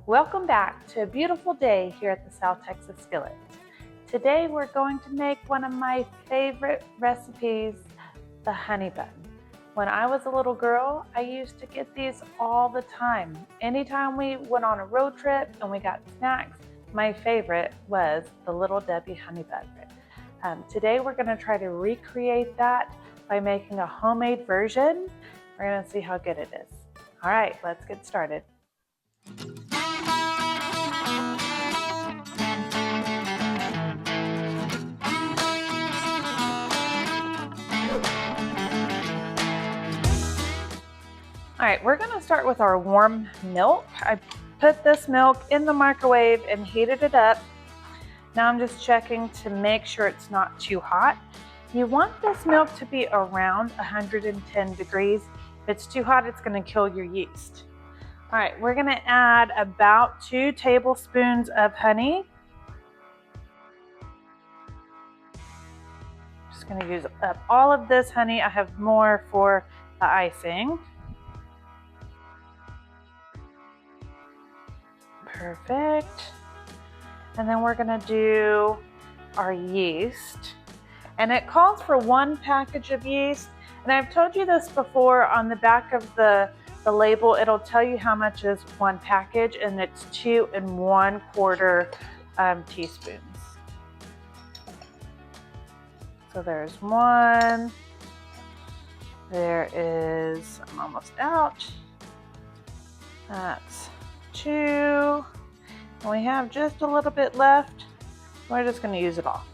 Welcome back to a beautiful day here at the South Texas Skillet. Today we're going to make one of my favorite recipes, the honey bun. When I was a little girl, I used to get these all the time. Anytime we went on a road trip and we got snacks, my favorite was the Little Debbie honey bun. Today we're going to try to recreate that by making a homemade version. We're going to see how good it is. All right, let's get started. All right, we're gonna start with our warm milk. I put this milk in the microwave and heated it up. Now I'm just checking to make sure it's not too hot. You want this milk to be around 110 degrees. If it's too hot, it's gonna kill your yeast. All right, we're gonna add about 2 tablespoons of honey. Just gonna use up all of this honey. I have more for the icing. Perfect. And then we're gonna do our yeast. And it calls for 1 package of yeast. And I've told you this before, on the back of the label, it'll tell you how much is 1 package, and it's 2 1/4 teaspoons. So there's 1. There is, I'm almost out. That's 2. And we have just a little bit left. We're just going to use it all.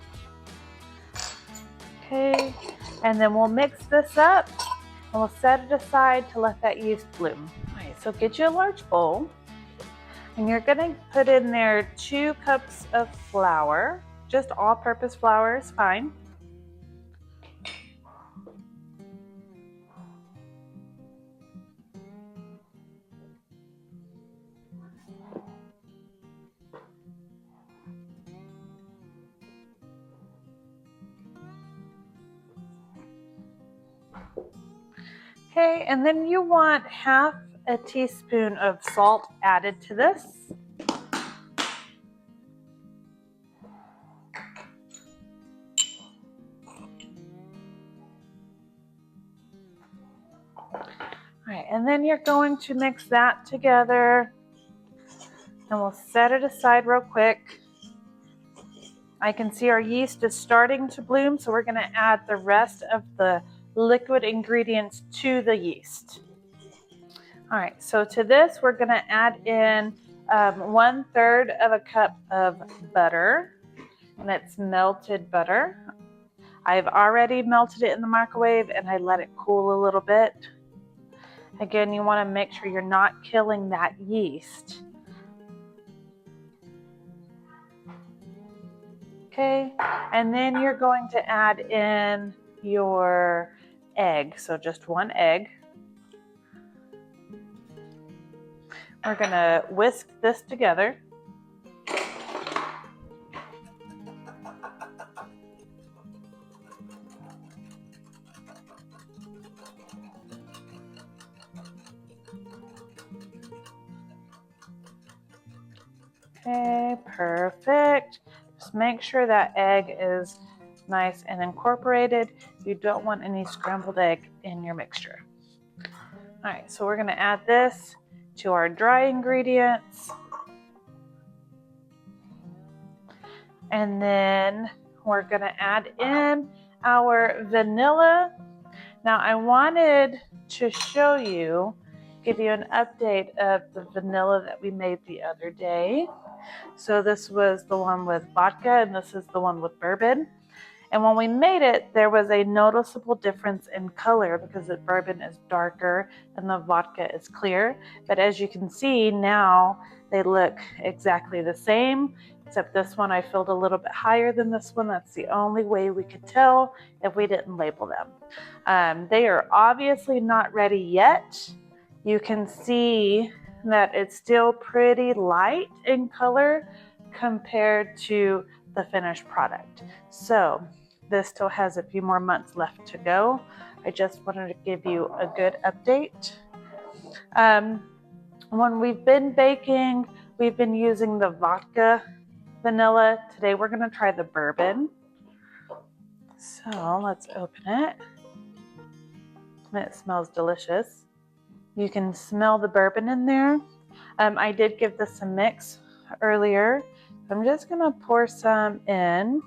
Okay, and then we'll mix this up and we'll set it aside to let that yeast bloom. All right, so get you a large bowl and you're going to put in there 2 cups of flour. Just all-purpose flour is fine. Okay, and then you want 1/2 teaspoon of salt added to this. All right, and then you're going to mix that together and we'll set it aside real quick. I can see our yeast is starting to bloom, so we're going to add the rest of the liquid ingredients to the yeast. All right, so to this we're going to add in 1/3 of a cup of butter, and it's melted butter. I've already melted it in the microwave and I let it cool a little bit. Again, you want to make sure you're not killing that yeast. Okay, and then you're going to add in your egg, so just 1 egg. We're going to whisk this together. Okay, perfect. Just make sure that egg is nice and incorporated. You don't want any scrambled egg in your mixture. All right, so we're going to add this to our dry ingredients. And then we're going to add in our vanilla. Now I wanted to show you, give you an update of the vanilla that we made the other day. So this was the one with vodka and this is the one with bourbon. And when we made it, there was a noticeable difference in color because the bourbon is darker and the vodka is clear. But as you can see now, they look exactly the same, except this one I filled a little bit higher than this one. That's the only way we could tell if we didn't label them. They are obviously not ready yet. You can see that it's still pretty light in color compared to the finished product. So this still has a few more months left to go. I just wanted to give you a good update. When we've been baking We've been using the vodka vanilla. Today we're going to try the bourbon. So let's open it. It smells delicious. You can smell the bourbon in there. I did give this a mix earlier. I'm just going to pour some in.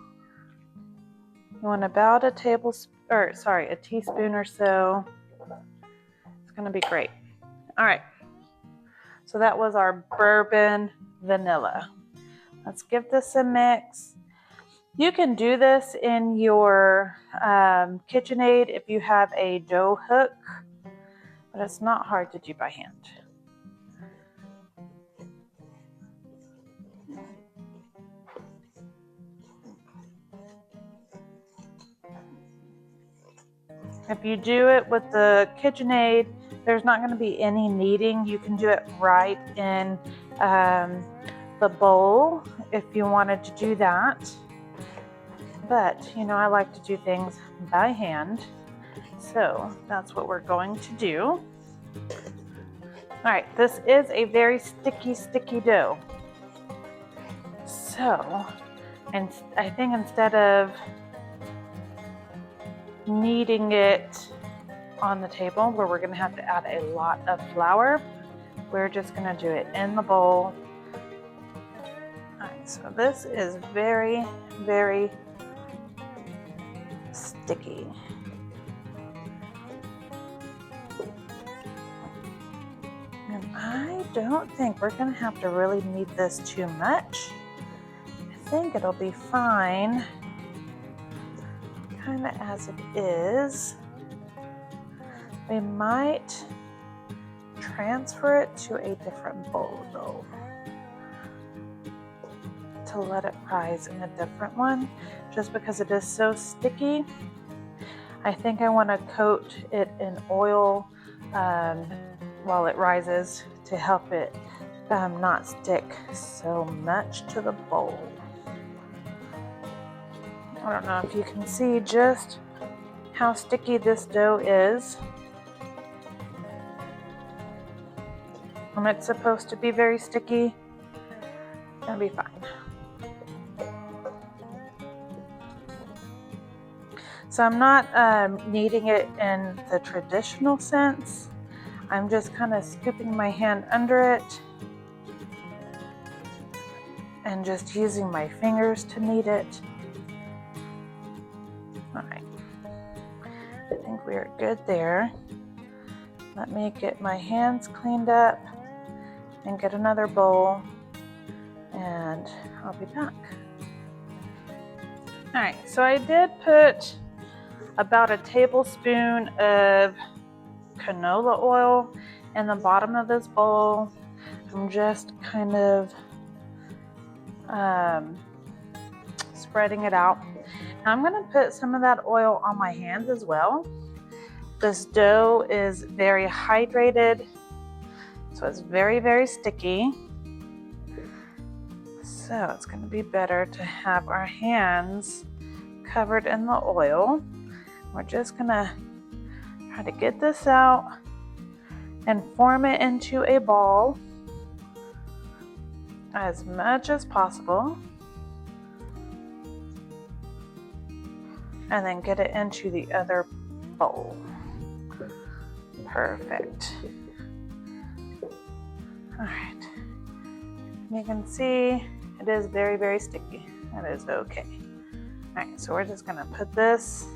You want about a teaspoon or so. It's going to be great. All right. So that was our bourbon vanilla. Let's give this a mix. You can do this in your KitchenAid if you have a dough hook, but it's not hard to do by hand. If you do it with the KitchenAid, there's not going to be any kneading. You can do it right in the bowl if you wanted to do that. But, you know, I like to do things by hand. So that's what we're going to do. All right, this is a very sticky dough. So, and I think instead of kneading it on the table where we're going to have to add a lot of flour, we're just going to do it in the bowl. All right, so this is very, very sticky. And I don't think we're going to have to really knead this too much. I think it'll be fine, kind of as it is. We might transfer it to a different bowl though, to let it rise in a different one, just because it is so sticky. I think I want to coat it in oil while it rises to help it not stick so much to the bowl. I don't know if you can see just how sticky this dough is. And it's supposed to be very sticky. It's gonna be fine. So I'm not kneading it in the traditional sense. I'm just kind of scooping my hand under it and just using my fingers to knead it. All right, I think we are good there. Let me get my hands cleaned up and get another bowl, and I'll be back. All right, so I did put about a tablespoon of canola oil in the bottom of this bowl. I'm just kind of spreading it out. Now I'm going to put some of that oil on my hands as well. This dough is very hydrated, so it's very, very sticky. So it's going to be better to have our hands covered in the oil. We're just going to try to get this out and form it into a ball as much as possible. And then get it into the other bowl. Perfect. All right. You can see it is very, very sticky. That is okay. All right, so we're just gonna put this,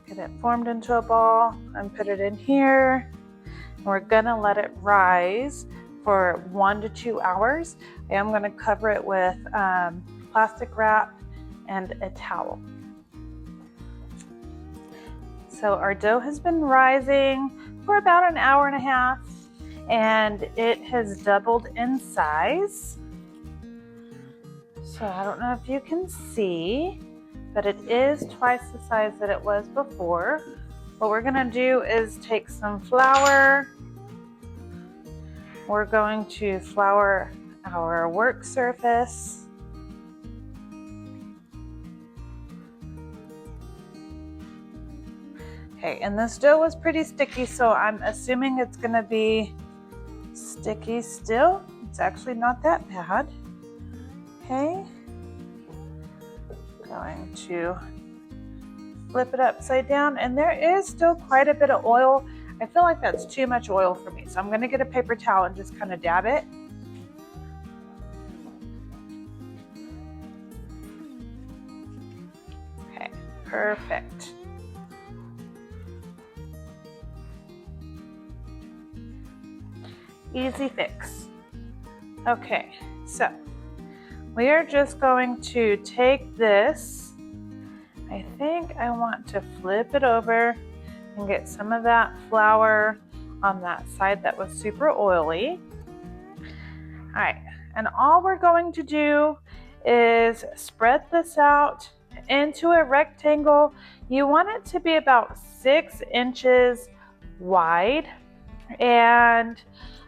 get it formed into a ball and put it in here. We're gonna let it rise for 1 to 2 hours. I am gonna cover it with plastic wrap and a towel. So our dough has been rising for about an hour and a half, and it has doubled in size. So I don't know if you can see, but it is twice the size that it was before. What we're gonna do is take some flour. We're going to flour our work surface. Okay, and this dough was pretty sticky, so I'm assuming it's gonna be sticky still. It's actually not that bad. Okay. Going to flip it upside down, and there is still quite a bit of oil. I feel like that's too much oil for me, so I'm going to get a paper towel and just kind of dab it. Okay, perfect. Easy fix. Okay, so we are just going to take this. I think I want to flip it over and get some of that flour on that side that was super oily. All right, and all we're going to do is spread this out into a rectangle. You want it to be about 6 inches wide and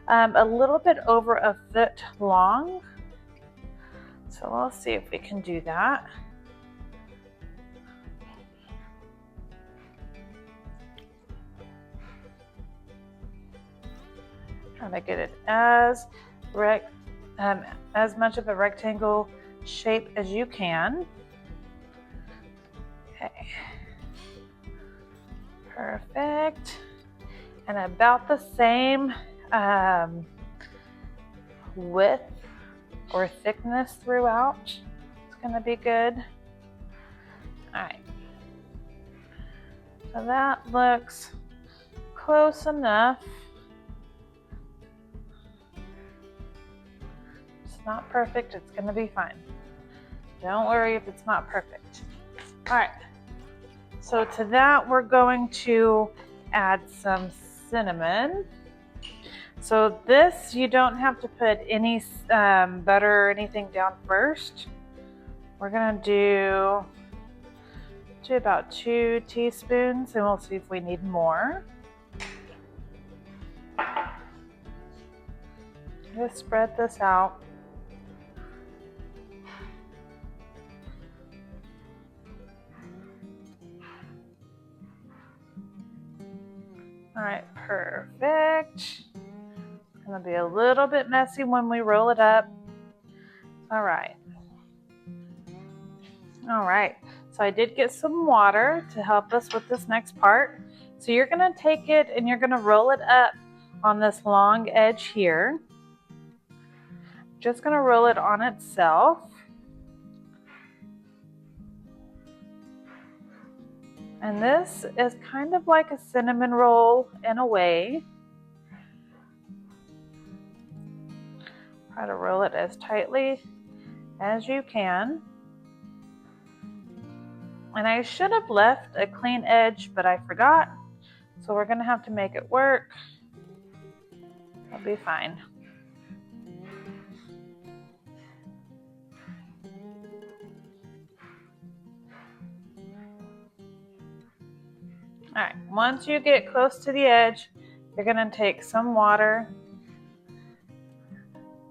a little bit over a foot long. So we'll see if we can do that. Trying to get it as much of a rectangle shape as you can. Okay, perfect. And about the same width or thickness throughout. It's gonna be good. All right, so that looks close enough. It's not perfect, it's gonna be fine. Don't worry if it's not perfect. All right, so to that we're going to add some cinnamon. So this, you don't have to put any butter or anything down first. We're gonna do about 2 teaspoons, and we'll see if we need more. Just spread this out. All right, perfect. It's gonna be a little bit messy when we roll it up. All right. All right, so I did get some water to help us with this next part. So you're gonna take it and you're gonna roll it up on this long edge here. Just gonna roll it on itself. And this is kind of like a cinnamon roll in a way. Try to roll it as tightly as you can. And I should have left a clean edge, but I forgot. So we're gonna have to make it work. It'll be fine. All right, once you get close to the edge, you're gonna take some water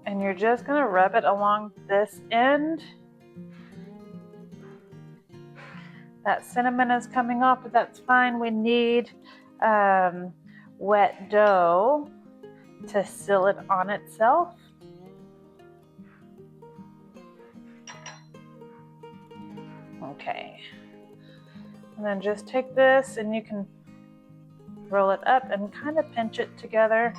and you're just gonna rub it along this end. That cinnamon is coming off, but that's fine. We need wet dough to seal it on itself. Okay. And then just take this and you can roll it up and kind of pinch it together.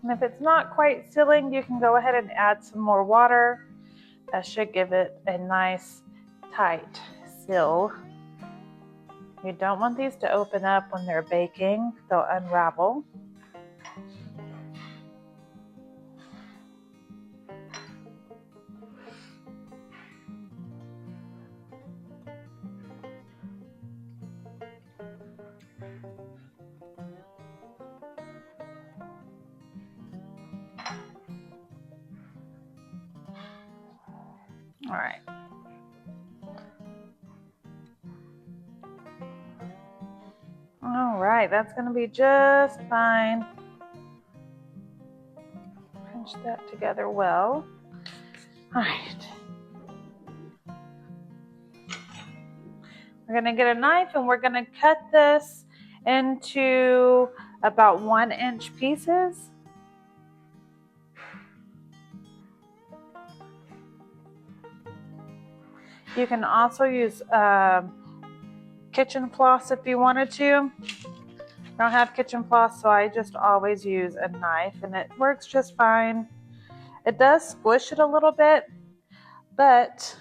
And if it's not quite sealing, you can go ahead and add some more water. That should give it a nice tight seal. You don't want these to open up when they're baking. They'll unravel. All right. All right, that's gonna be just fine. Pinch that together well. All right. We're gonna get a knife and we're gonna cut this into about 1-inch pieces. You can also use kitchen floss if you wanted to. I don't have kitchen floss, so I just always use a knife and it works just fine. It does squish it a little bit, but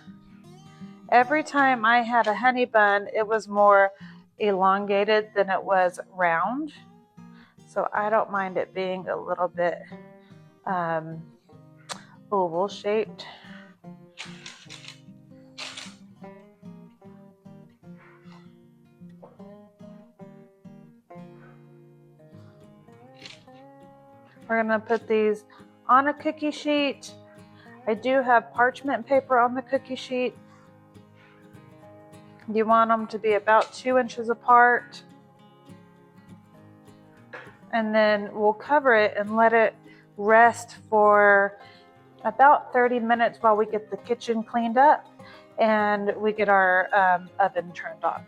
every time I had a honey bun, it was more elongated than it was round. So I don't mind it being a little bit oval shaped. We're gonna put these on a cookie sheet. I do have parchment paper on the cookie sheet. You want them to be about 2 inches apart. And then we'll cover it and let it rest for about 30 minutes while we get the kitchen cleaned up and we get our oven turned on.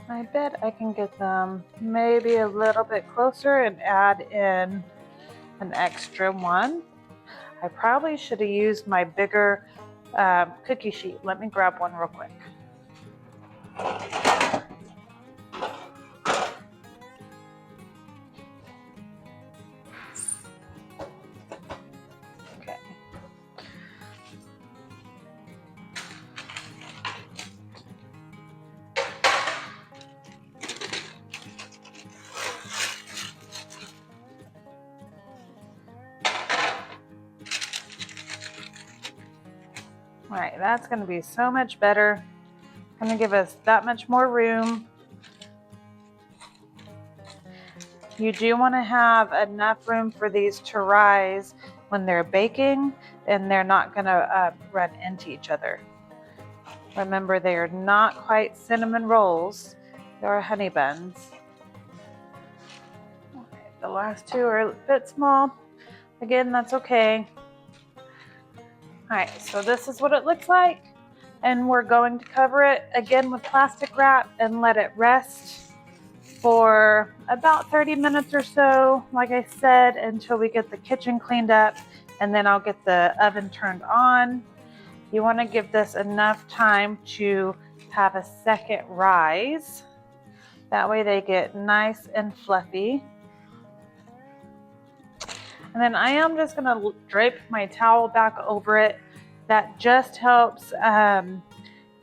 I bet I can get them maybe a little bit closer and add in an extra one. I probably should have used my bigger cookie sheet. Let me grab one real quick. Okay. All right, that's going to be so much better. Going to give us that much more room. You do want to have enough room for these to rise when they're baking and they're not going to run into each other. Remember, they are not quite cinnamon rolls. They are honey buns. Okay, the last two are a bit small. Again, that's okay. All right, so this is what it looks like. And we're going to cover it again with plastic wrap and let it rest for about 30 minutes or so, like I said, until we get the kitchen cleaned up, and then I'll get the oven turned on. You want to give this enough time to have a second rise. That way they get nice and fluffy. And then I am just going to drape my towel back over it. That just helps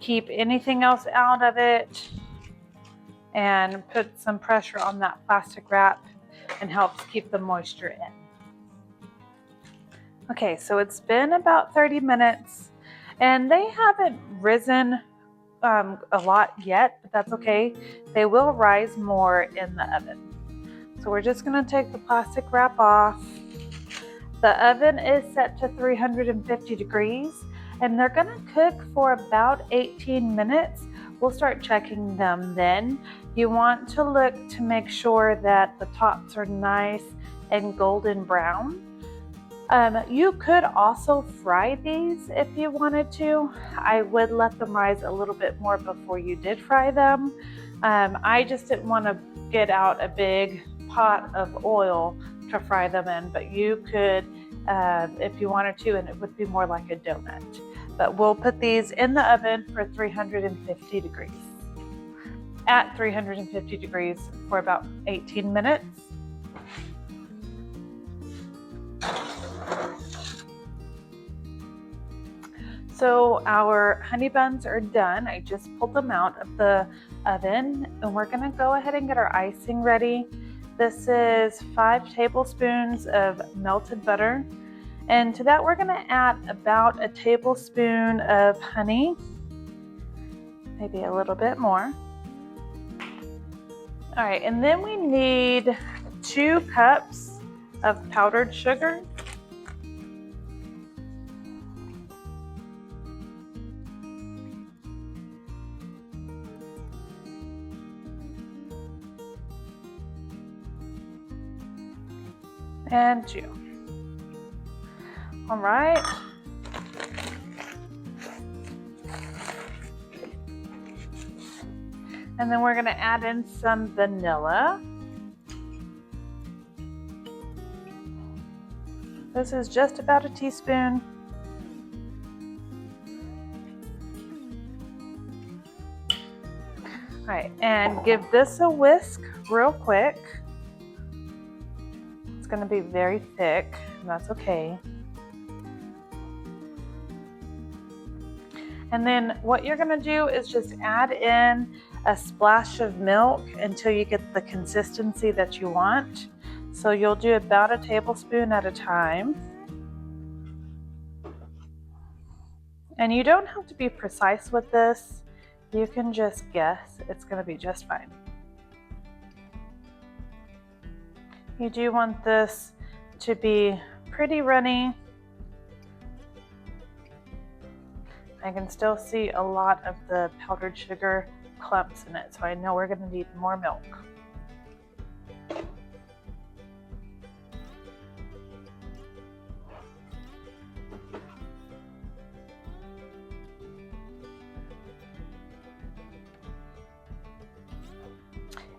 keep anything else out of it and put some pressure on that plastic wrap and helps keep the moisture in. Okay, so it's been about 30 minutes and they haven't risen a lot yet, but that's okay. They will rise more in the oven. So we're just going to take the plastic wrap off. The oven is set to 350 degrees and they're going to cook for about 18 minutes. We'll start checking them then. You want to look to make sure that the tops are nice and golden brown. You could also fry these if you wanted to. I would let them rise a little bit more before you did fry them. I just didn't want to get out a big pot of oil to fry them in, but you could if you wanted to, and it would be more like a donut. But we'll put these in the oven for 350 degrees. At 350 degrees for about 18 minutes. So our honey buns are done. I just pulled them out of the oven and we're gonna go ahead and get our icing ready. This is 5 tablespoons of melted butter. And to that we're gonna add about a tablespoon of honey, maybe a little bit more. All right, and then we need 2 cups of powdered sugar. and 2. All right. And then we're going to add in some vanilla. This is just about a teaspoon. All right, and give this a whisk real quick. It's going to be very thick, and that's okay. And then what you're going to do is just add in a splash of milk until you get the consistency that you want. So you'll do about a tablespoon at a time. And you don't have to be precise with this. You can just guess. It's going to be just fine. You do want this to be pretty runny. I can still see a lot of the powdered sugar clumps in it, so I know we're going to need more milk.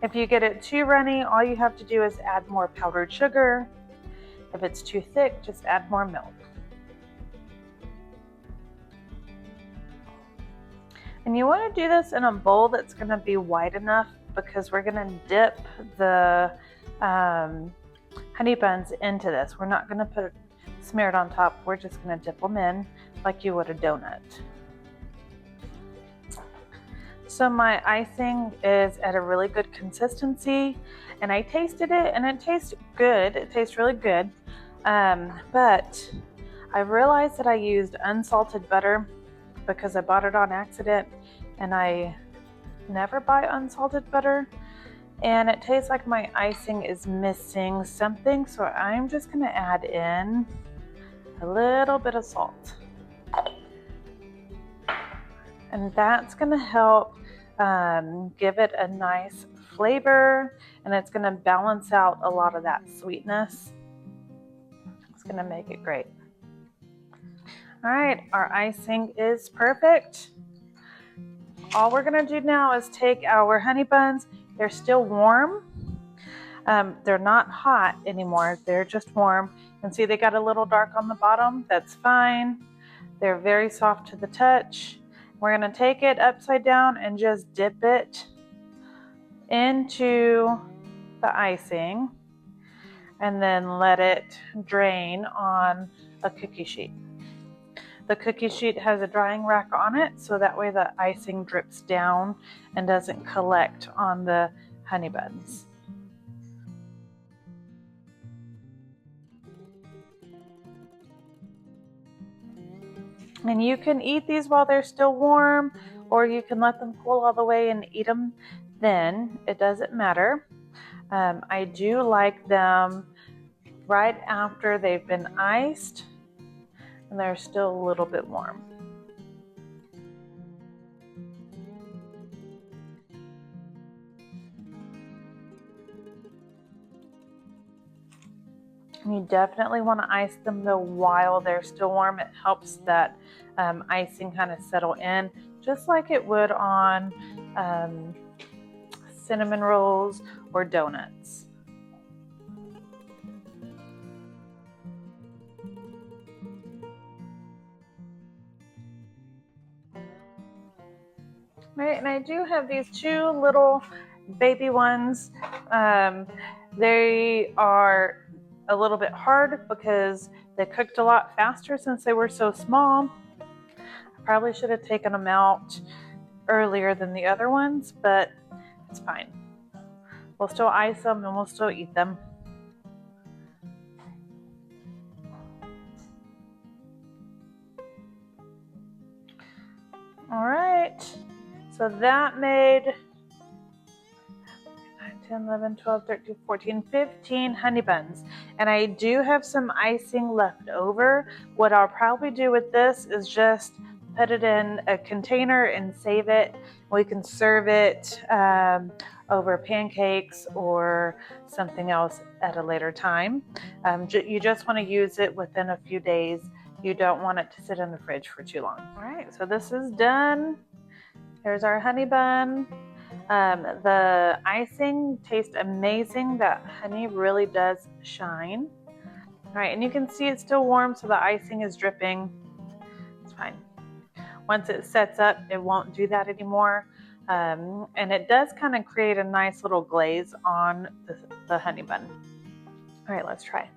If you get it too runny, all you have to do is add more powdered sugar. If it's too thick, just add more milk. And you want to do this in a bowl that's going to be wide enough because we're going to dip the honey buns into this. We're not going to put it smeared on top. We're just going to dip them in like you would a donut. So my icing is at a really good consistency, and I tasted it and it tastes good. It tastes really good. But I realized that I used unsalted butter because I bought it on accident, and I never buy unsalted butter, and it tastes like my icing is missing something, so I'm just going to add in a little bit of salt, and that's going to help give it a nice flavor, and it's going to balance out a lot of that sweetness. It's going to make it great. All right, our icing is perfect. All we're gonna do now is take our honey buns. They're still warm. They're not hot anymore. They're just warm. And see, they got a little dark on the bottom. That's fine. They're very soft to the touch. We're gonna take it upside down and just dip it into the icing and then let it drain on a cookie sheet. The cookie sheet has a drying rack on it, so that way the icing drips down and doesn't collect on the honey buns. And you can eat these while they're still warm, or you can let them cool all the way and eat them then. It doesn't matter. I do like them right after they've been iced and they're still a little bit warm. You definitely want to ice them though while they're still warm. It helps that icing kind of settle in, just like it would on cinnamon rolls or donuts. Right, and I do have these two little baby ones. They are a little bit hard because they cooked a lot faster since they were so small. I probably should have taken them out earlier than the other ones, but it's fine. We'll still ice them and we'll still eat them. All right, so that made 10, 11, 12, 13, 14, 15 honey buns. And I do have some icing left over. What I'll probably do with this is just put it in a container and save it. We can serve it over pancakes or something else at a later time. You just want to use it within a few days. You don't want it to sit in the fridge for too long. All right, so this is done. Here's our honey bun. The icing tastes amazing. That honey really does shine. All right, and you can see it's still warm, so the icing is dripping. It's fine. Once it sets up, it won't do that anymore. And it does kind of create a nice little glaze on the honey bun. All right, let's try.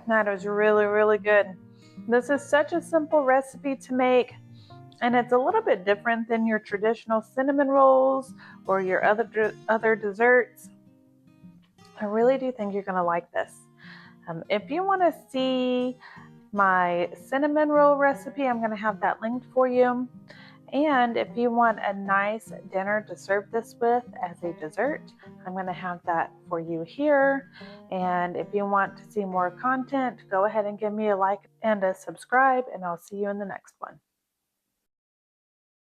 That is really, really good. This is such a simple recipe to make, and it's a little bit different than your traditional cinnamon rolls or your other desserts. I really do think you're going to like this. If you want to see my cinnamon roll recipe, I'm going to have that linked for you. And if you want a nice dinner to serve this with as a dessert, I'm going to have that for you here. And if you want to see more content, go ahead and give me a like and a subscribe, and I'll see you in the next one.